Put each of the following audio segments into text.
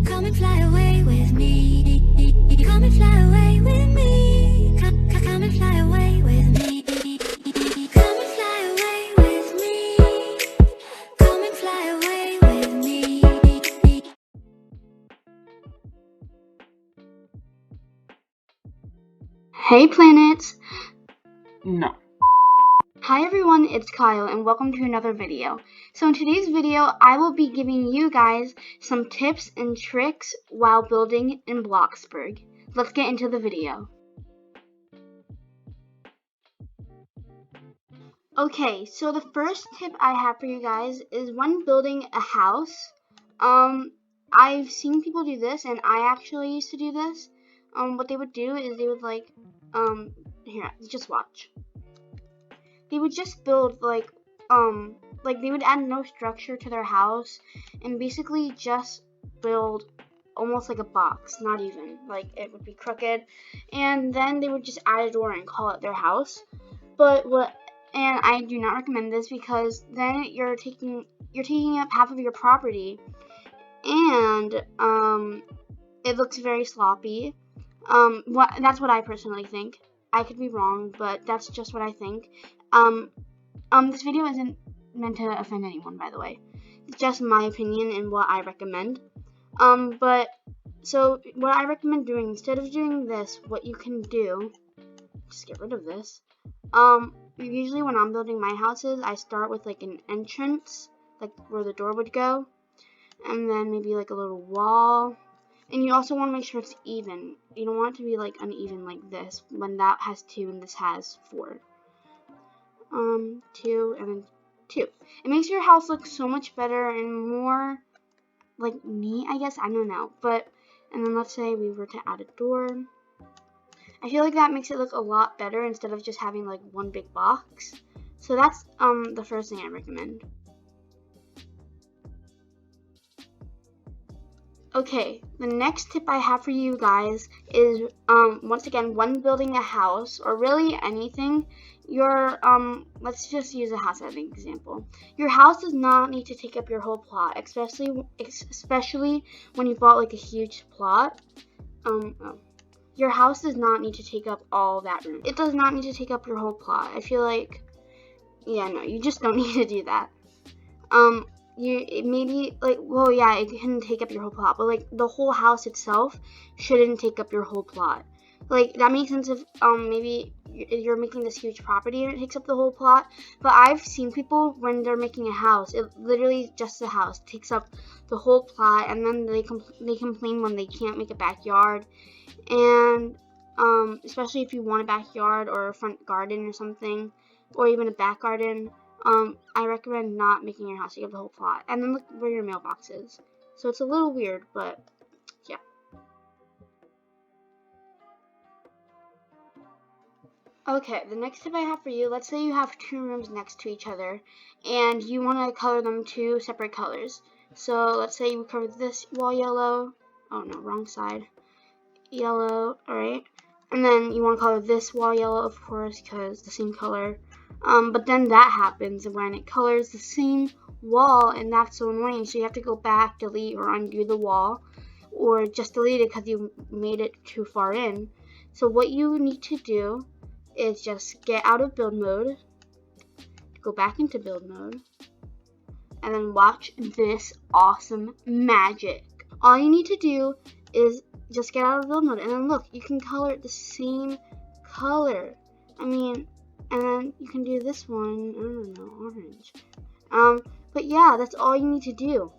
Come and fly away with me. Come and fly away with me. Come and fly away with me. Come and fly away with me. Come and fly away with me. Hey planets! No. Hi everyone, it's Kyle and welcome to another video. So in today's video, I will be giving you guys some tips and tricks while building in Bloxburg. Let's get into the video. Okay, so the first tip I have for you guys is when building a house. I've seen people do this and I actually used to do this. What they would do is they would here, just watch. They would just build like they would add no structure to their house and basically just build almost like a box, not even, like it would be crooked, and then they would just add a door and call it their house. And I do not recommend this because then you're taking up half of your property and it looks very sloppy. That's what I personally think. I could be wrong, but that's just what I think. This video isn't meant to offend anyone, by the way. It's just my opinion and what I recommend. So what I recommend doing, instead of doing this, what you can do, just get rid of this. Usually when I'm building my houses, I start with like an entrance, like where the door would go, and then maybe like a little wall. And you also want to make sure it's even. You don't want it to be like uneven like this, when that has 2 and this has 4. 2 and then 2. It makes your house look so much better and more like neat, I guess. I don't know. And then let's say we were to add a door. I feel like that makes it look a lot better instead of just having like one big box. So that's the first thing I recommend. Okay, the next tip I have for you guys is, once again, when building a house, or really anything, let's just use a house as an example. Your house does not need to take up your whole plot, especially when you bought like a huge plot. Your house does not need to take up all that room. It does not need to take up your whole plot. I feel like, yeah, no, you just don't need to do that. It can take up your whole plot, but like the whole house itself shouldn't take up your whole plot. Like that makes sense if maybe you're making this huge property and it takes up the whole plot. But I've seen people when they're making a house, it literally just the house takes up the whole plot, and then they complain when they can't make a backyard. And especially if you want a backyard or a front garden or something, or even a back garden. I recommend not making your house take up the whole plot. And then look where your mailbox is. So it's a little weird, but yeah. Okay, the next tip I have for you, let's say you have 2 rooms next to each other and you want to color them 2 separate colors. So let's say you cover this wall yellow. Oh no, wrong side. Yellow, alright. And then you want to color this wall yellow, of course, because the same color. But then that happens when it colors the same wall, and that's so annoying. So you have to go back, delete, or undo the wall, or just delete it because you made it too far in. So what you need to do is just get out of build mode, go back into build mode, and then watch this awesome magic. All you need to do is just get out of build mode, and then look, you can color it the same color. And then you can do this one, I don't know, orange. But yeah, that's all you need to do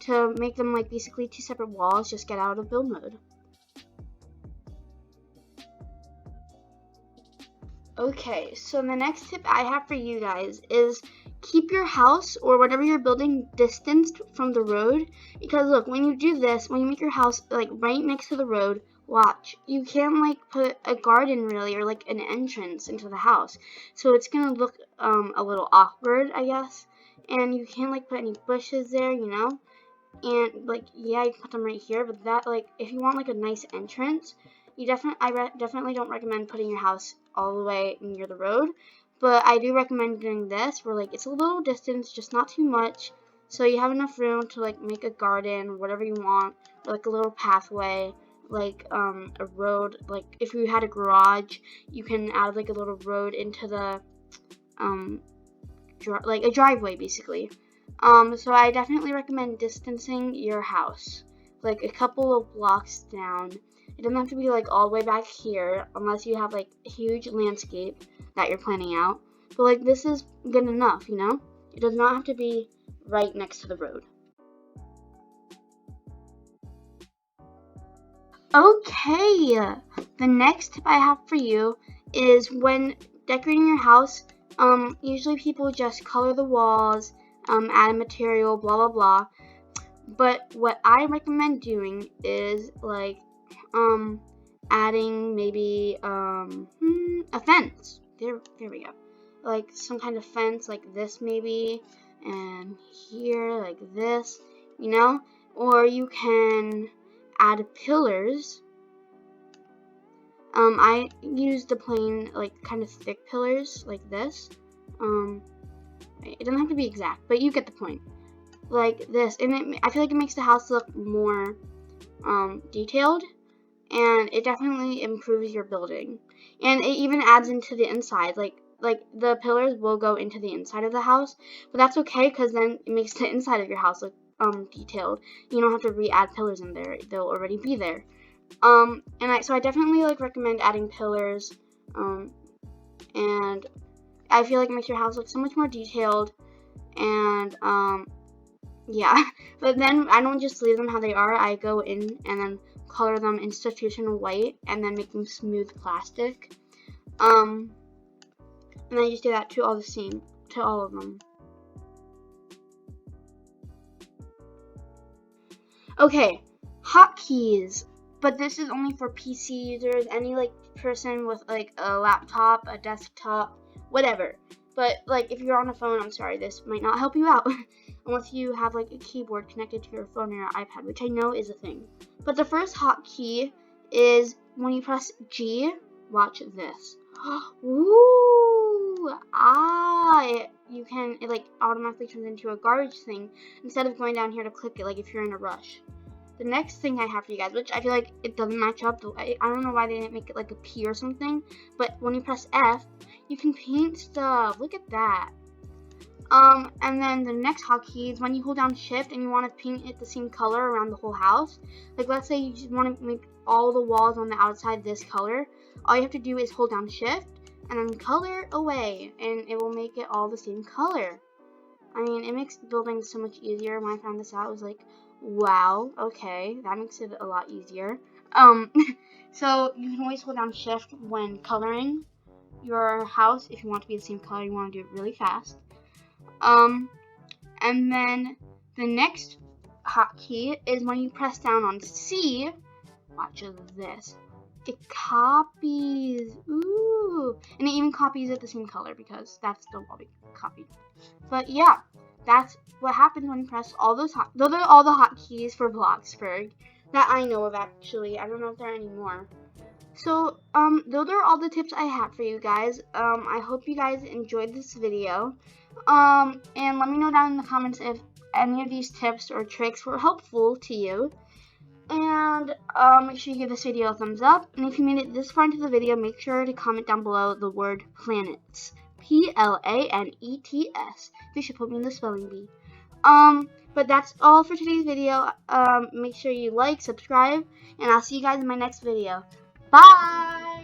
to make them like basically 2 separate walls. Just get out of build mode. Okay, so the next tip I have for you guys is keep your house or whatever you're building distanced from the road. Because look, when you do this, when you make your house like right next to the road, watch, you can't like put a garden really, or like an entrance into the house, so it's gonna look a little awkward, I guess. And you can't like put any bushes there, you know. And like, yeah, you can put them right here, but that, like, if you want like a nice entrance, I definitely don't recommend putting your house all the way near the road. But I do recommend doing this, where like it's a little distance, just not too much, So you have enough room to like make a garden, whatever you want, or like a little pathway, like a road. Like if you had a garage, you can add like a little road into the like a driveway basically. So I definitely recommend distancing your house like a couple of blocks down. It doesn't have to be like all the way back here unless you have like a huge landscape that you're planning out. But like this is good enough, you know? It does not have to be right next to the road. Okay, the next tip I have for you is when decorating your house, usually people just color the walls, add a material, blah blah blah. But what I recommend doing is like adding maybe a fence. There we go. Like some kind of fence like this maybe, and here like this, you know? Or you can add pillars. I use the plain like kind of thick pillars like this. It doesn't have to be exact, but you get the point. Like this, and I feel like it makes the house look more detailed, and it definitely improves your building, and it even adds into the inside. Like the pillars will go into the inside of the house, but that's okay because then it makes the inside of your house look detailed. You don't have to re-add pillars in there; they'll already be there. So I definitely like recommend adding pillars, and I feel like it makes your house look so much more detailed, and yeah. But then I don't just leave them how they are. I go in and then color them institutional white and then make them smooth plastic. And I just do that to all of them. Okay, hotkeys. But this is only for PC users, any like person with like a laptop, a desktop, whatever. But like if you're on a phone, I'm sorry, this might not help you out unless you have like a keyboard connected to your phone or your iPad, which I know is a thing. But the first hotkey is when you press G. Watch this. Ooh, it like automatically turns into a garbage thing instead of going down here to click it like if you're in a rush. The next thing I have for you guys, which I feel like it doesn't match up. I don't know why they didn't make it like a P or something. But when you press F, you can paint stuff. Look at that. And then the next hotkey is when you hold down Shift and you want to paint it the same color around the whole house. Like let's say you just want to make all the walls on the outside this color. All you have to do is hold down Shift and then color away, and it will make it all the same color. I mean, it makes building so much easier. When I found this out, I was like, wow, okay, that makes it a lot easier. So you can always hold down Shift when coloring your house if you want to be the same color. You want to do it really fast. And then the next hotkey is when you press down on C. Watch this. It copies. Ooh, and it even copies it the same color because that's the wall we copied. But yeah, that's what happens when you press all those. Those are all the hotkeys for Bloxburg that I know of. Actually, I don't know if there are any more. So those are all the tips I have for you guys. I hope you guys enjoyed this video. And let me know down in the comments if any of these tips or tricks were helpful to you. And make sure you give this video a thumbs up. And if you made it this far into the video, make sure to comment down below the word planets. PLANETS. They should put me in the spelling bee. But that's all for today's video. Make sure you like, subscribe, and I'll see you guys in my next video. Bye!